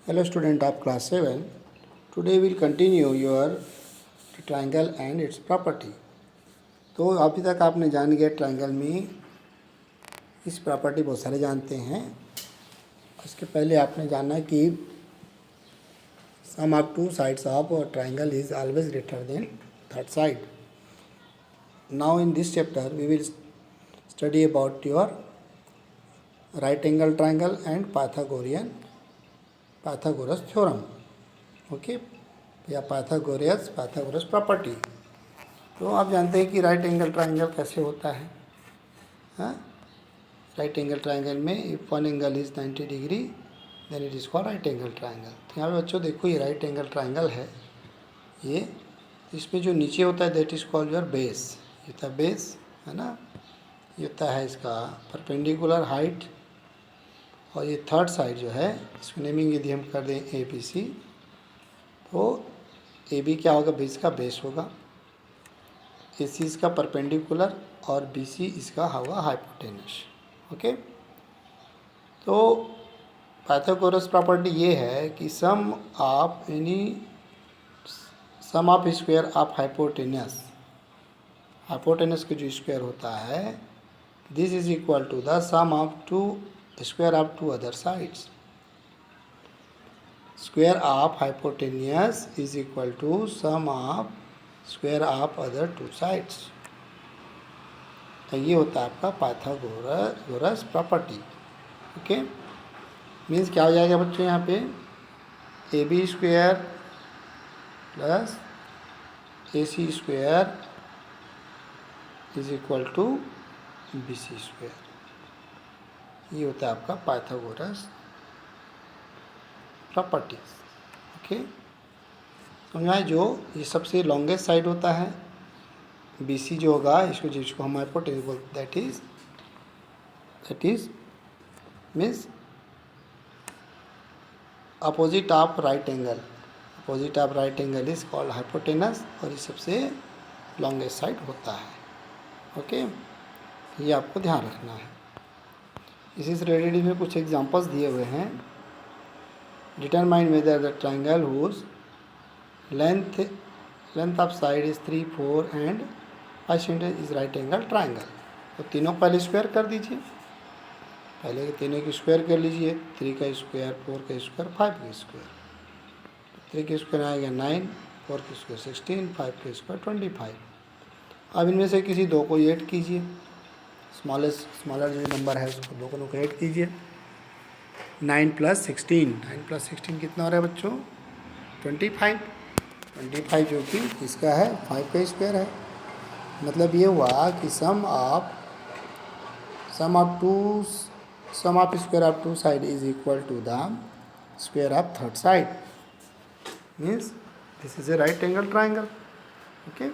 Hello student of class 7. Today we will continue your triangle and its property. तो अभी तक आपने जान गया ट्रायंगल में इस प्रॉपर्टी बहुत सारे जानते हैं। इसके पहले आपने जाना कि sum of two sides of triangle is always greater than third side. Now in this chapter we will study about your right angle triangle and Pythagoras theorem. Okay, या पाइथागोरस प्रॉपर्टी। तो आप जानते हैं कि राइट एंगल ट्रायंगल कैसे होता है। हाँ, राइट एंगल ट्रायंगल में if one angle is 90 degree then it is called right angle triangle. तो यहाँ पे बच्चों देखो, ये राइट एंगल ट्रायंगल है। ये इसमें जो नीचे होता है that is called your base. ये होता है बेस, है ना। ये होता है इसका परपेंडिकुलर हाइट, और ये थर्ड साइड जो है इसको नेमिंग यदि हम कर दें ए बी सी, तो ए बी क्या होगा, बेस का बेस होगा, ए सी इसका परपेंडिकुलर और बी सी इसका होगा हाइपोटेनस। ओके, तो पाइथागोरस प्रॉपर्टी ये है कि sum of square of hypotenuse का जो स्क्वायर होता है this is equal to the sum of two square of two other sides. Square of hypotenuse is equal to sum of square of other two sides. तो ये होता है आपका Pythagoras property. Okay, means क्या हो जाएगा बच्चों, यहाँ पे A B square plus A C square is equal to B C square. ये होता है आपका पाइथागोरस प्रॉपर्टीज। ओके, समझाए, जो ये सबसे लॉन्गेस्ट साइड होता है बी सी जो होगा, जिसको हम हाइपोटेनस बोलते हैं, that is means opposite of right angle is called hypotenuse, और ये सबसे लॉन्गेस्ट साइड होता है। ओके, ये आपको ध्यान रखना है। इसी से रिलेटेड में कुछ एग्जांपल्स दिए हुए हैं। Determine whether the triangle whose length of side is 3, 4 and 5 centimetre is right angle triangle. तो तीनों पहले स्क्वायर कर दीजिए, पहले तीनों की स्क्वायर कर लीजिए। 3 का स्क्वायर, 4 का स्क्वायर, 5 का स्क्वायर। 3 के स्क्वायर आएगा 9, 4 के स्क्वायर 16, 5 के स्क्वायर 25। अब इनमें से किसी दो को ऐड कीजिए, स्मॉलर जो नंबर है उसको दो को ऐड कीजिए। 9 + 16 कितना हो रहा है बच्चों, 25 जो कि इसका है 5 का स्क्वायर है। मतलब ये हुआ कि sum of square of two side is equal to the square of third side, means this is a right angle triangle. Okay,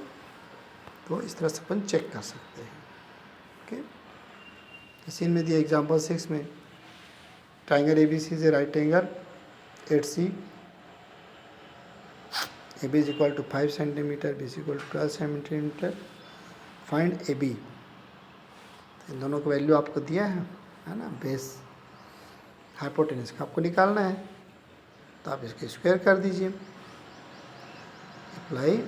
तो इस तरह से अपन चेक कर सकते हैं। ओके, इसी में दिया एग्जाम्पल 6 में, triangle A B C is a right angle at C, A B is equal to 5 centimetre, B C equal to 12 centimetre, find A B. इन दोनों का वैल्यू आपको दिया है ना, बेस हाइपोटेनस का आपको निकालना है, तो आप इसके स्क्वायर कर दीजिए। अप्लाई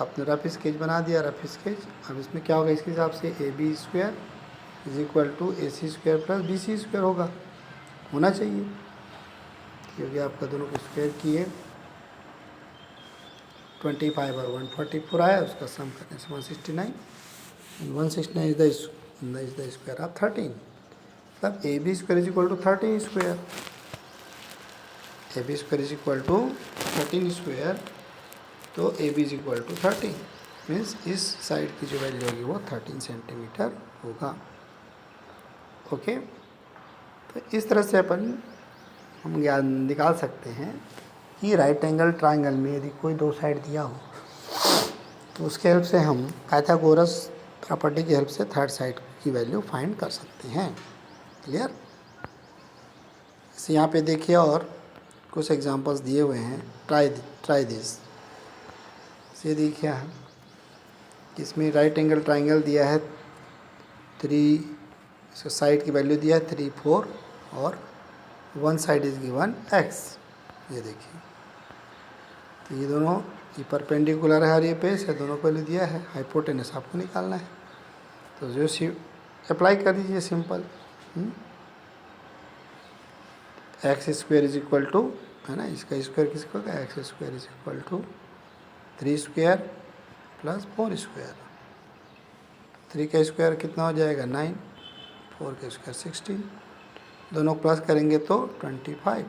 आपने रफ स्केच बना दिया, रफ स्केच। अब इसमें क्या होगा, इसके हिसाब से A B square is equal to A C square plus B C square होना चाहिए, क्योंकि आपका दोनों को स्क्वायर किए 25 और 144 आया, उसका सम करने से 169, 169 इज द स्क्वायर ऑफ 13। मतलब A B square is equal to 13 square, A B square is equal to 13 square, तो A B is equal to 13, means इस साइड की जो वैल्यू होगी वो 13 सेंटीमीटर होगा। ओके, तो इस तरह से हम ज्ञान निकाल सकते हैं कि राइट एंगल ट्रायंगल में यदि कोई दो साइड दिया हो तो उसके हेल्प से हम पाइथागोरस प्रॉपर्टी की हेल्प से थर्ड साइड की वैल्यू फाइंड कर सकते हैं। क्लियर? इसे यहाँ पे देखिए, और कुछ एग्जांपल्स दिए हुए हैं। Try this. ये देखिए, इसमें राइट एंगल ट्रायंगल दिया है 3, इसका साइड की वैल्यू दिया है 3, 4 और one side is given x, ये देखिए। तो ये दोनों ये परपेंडिकुलर है और ये बेस है, दोनों को वैल्यू दिया है, हाइपोटेनस आपको निकालना है। तो जो अप्लाई कर दीजिए simple. X square is equal to, है ना, इसका स्क्वायर किसका होगा, x square is equal to 3 square plus 4 square. 3 का स्क्वायर कितना हो जाएगा 9, 4 का स्क्वायर 16, दोनों प्लस करेंगे तो 25।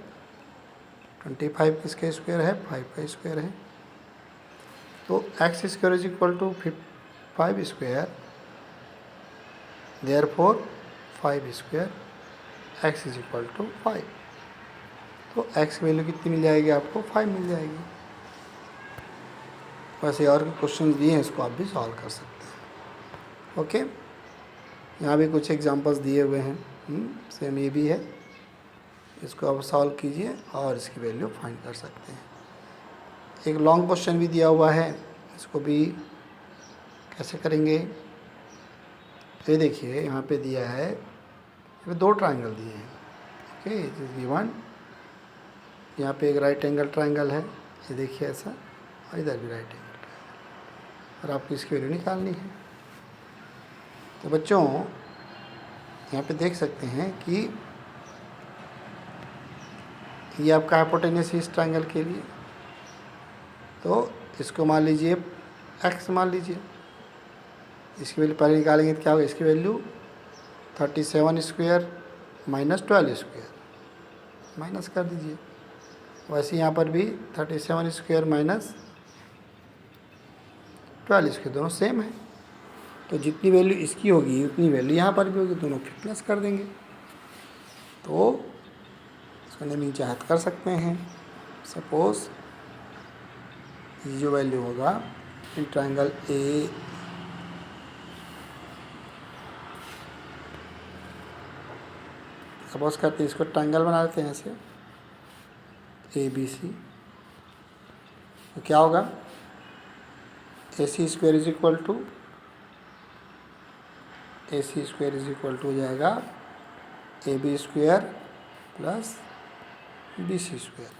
25 किसका स्क्वायर है, 5 का स्क्वायर है। तो x square is equal to 5 square, therefore 5 square x is equal to 5। तो एक्स की वैल्यू कितनी मिल जाएगी आपको, 5 मिल जाएगी। वैसे और भी क्वेश्चन दिए हैं, इसको आप भी सॉल्व कर सकते हैं। ओके, यहाँ भी कुछ एग्जांपल्स दिए हुए हैं, सेम ये भी है, इसको आप सॉल्व कीजिए और इसकी वैल्यू फाइंड कर सकते हैं। एक लॉन्ग क्वेश्चन भी दिया हुआ है, इसको भी कैसे करेंगे, ये देखिए यहाँ पे दिया है, ये 2 ट्राइंगल दिए हैं। ओके, इट इज गिवन, यहाँ पे एक राइट एंगल ट्राइंगल है, ये देखिए ऐसा, और इधर भी राइट एंगल, और आपको इसकी वैल्यू निकालनी है। तो बच्चों यहाँ पे देख सकते हैं कि ये आपका हाइपोटेनस इस ट्राइंगल के लिए, तो इसको मान लीजिए एक्स मान लीजिए, इसकी वैल्यू पहले निकालेंगे तो क्या होगा, इसकी value 37 square minus 12 square, minus कर दीजिए। वैसे यहाँ पर भी 37 स्क्वायर माइनस 12 स्क्वायर, दोनों सेम है। तो जितनी वैल्यू इसकी होगी उतनी वैल्यू यहाँ पर भी होगी, दोनों के प्लस कर देंगे। तो इसको नेमिंग चाहत कर सकते हैं। सपोज ये जो वैल्यू होगा इन ट्राइंगल ए सपोज करते हैं, इसको ट्राइंगल बना लेते हैं ऐसे ABC। तो क्या होगा, AC square is equal to हो जाएगा AB square plus BC square.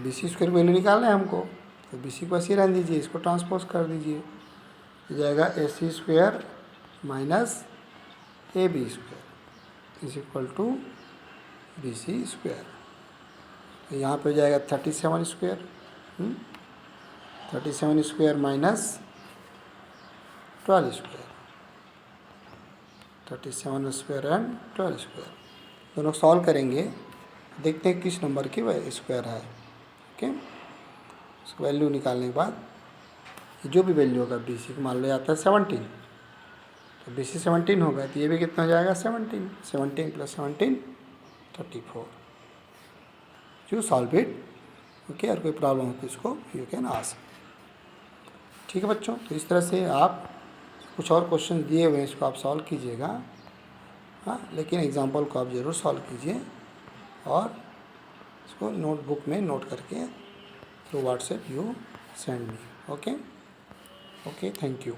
BC square value निकालना है हमको, तो BC को ऐसे रहने दीजिए, इसको ट्रांसपोज कर दीजिए, हो जाएगा AC square minus AB square is equal to BC square. तो यहाँ पे हो जाएगा 37 square, 37 square minus 12 square, 37 square and 12 square, दोनों सॉल्व करेंगे, देखते हैं किस नंबर की स्क्वायर है। ओके, उसको वैल्यू निकालने के बाद जो भी वैल्यू होगा BC को मान लो जाता है 17, तो BC 17 होगा, तो ये भी कितना हो जाएगा 17, 17 plus 17 34। You solve it. Okay, और कोई प्रॉब्लम हो तो इसको यू कैन आस्क। ठीक है बच्चों, तो इस तरह से आप कुछ और क्वेश्चन दिए हुए हैं, इसको आप सॉल्व कीजिएगा। हाँ, लेकिन एग्जाम्पल को आप ज़रूर सॉल्व कीजिए और इसको नोटबुक में नोट करके through WhatsApp you send me. Okay, thank you.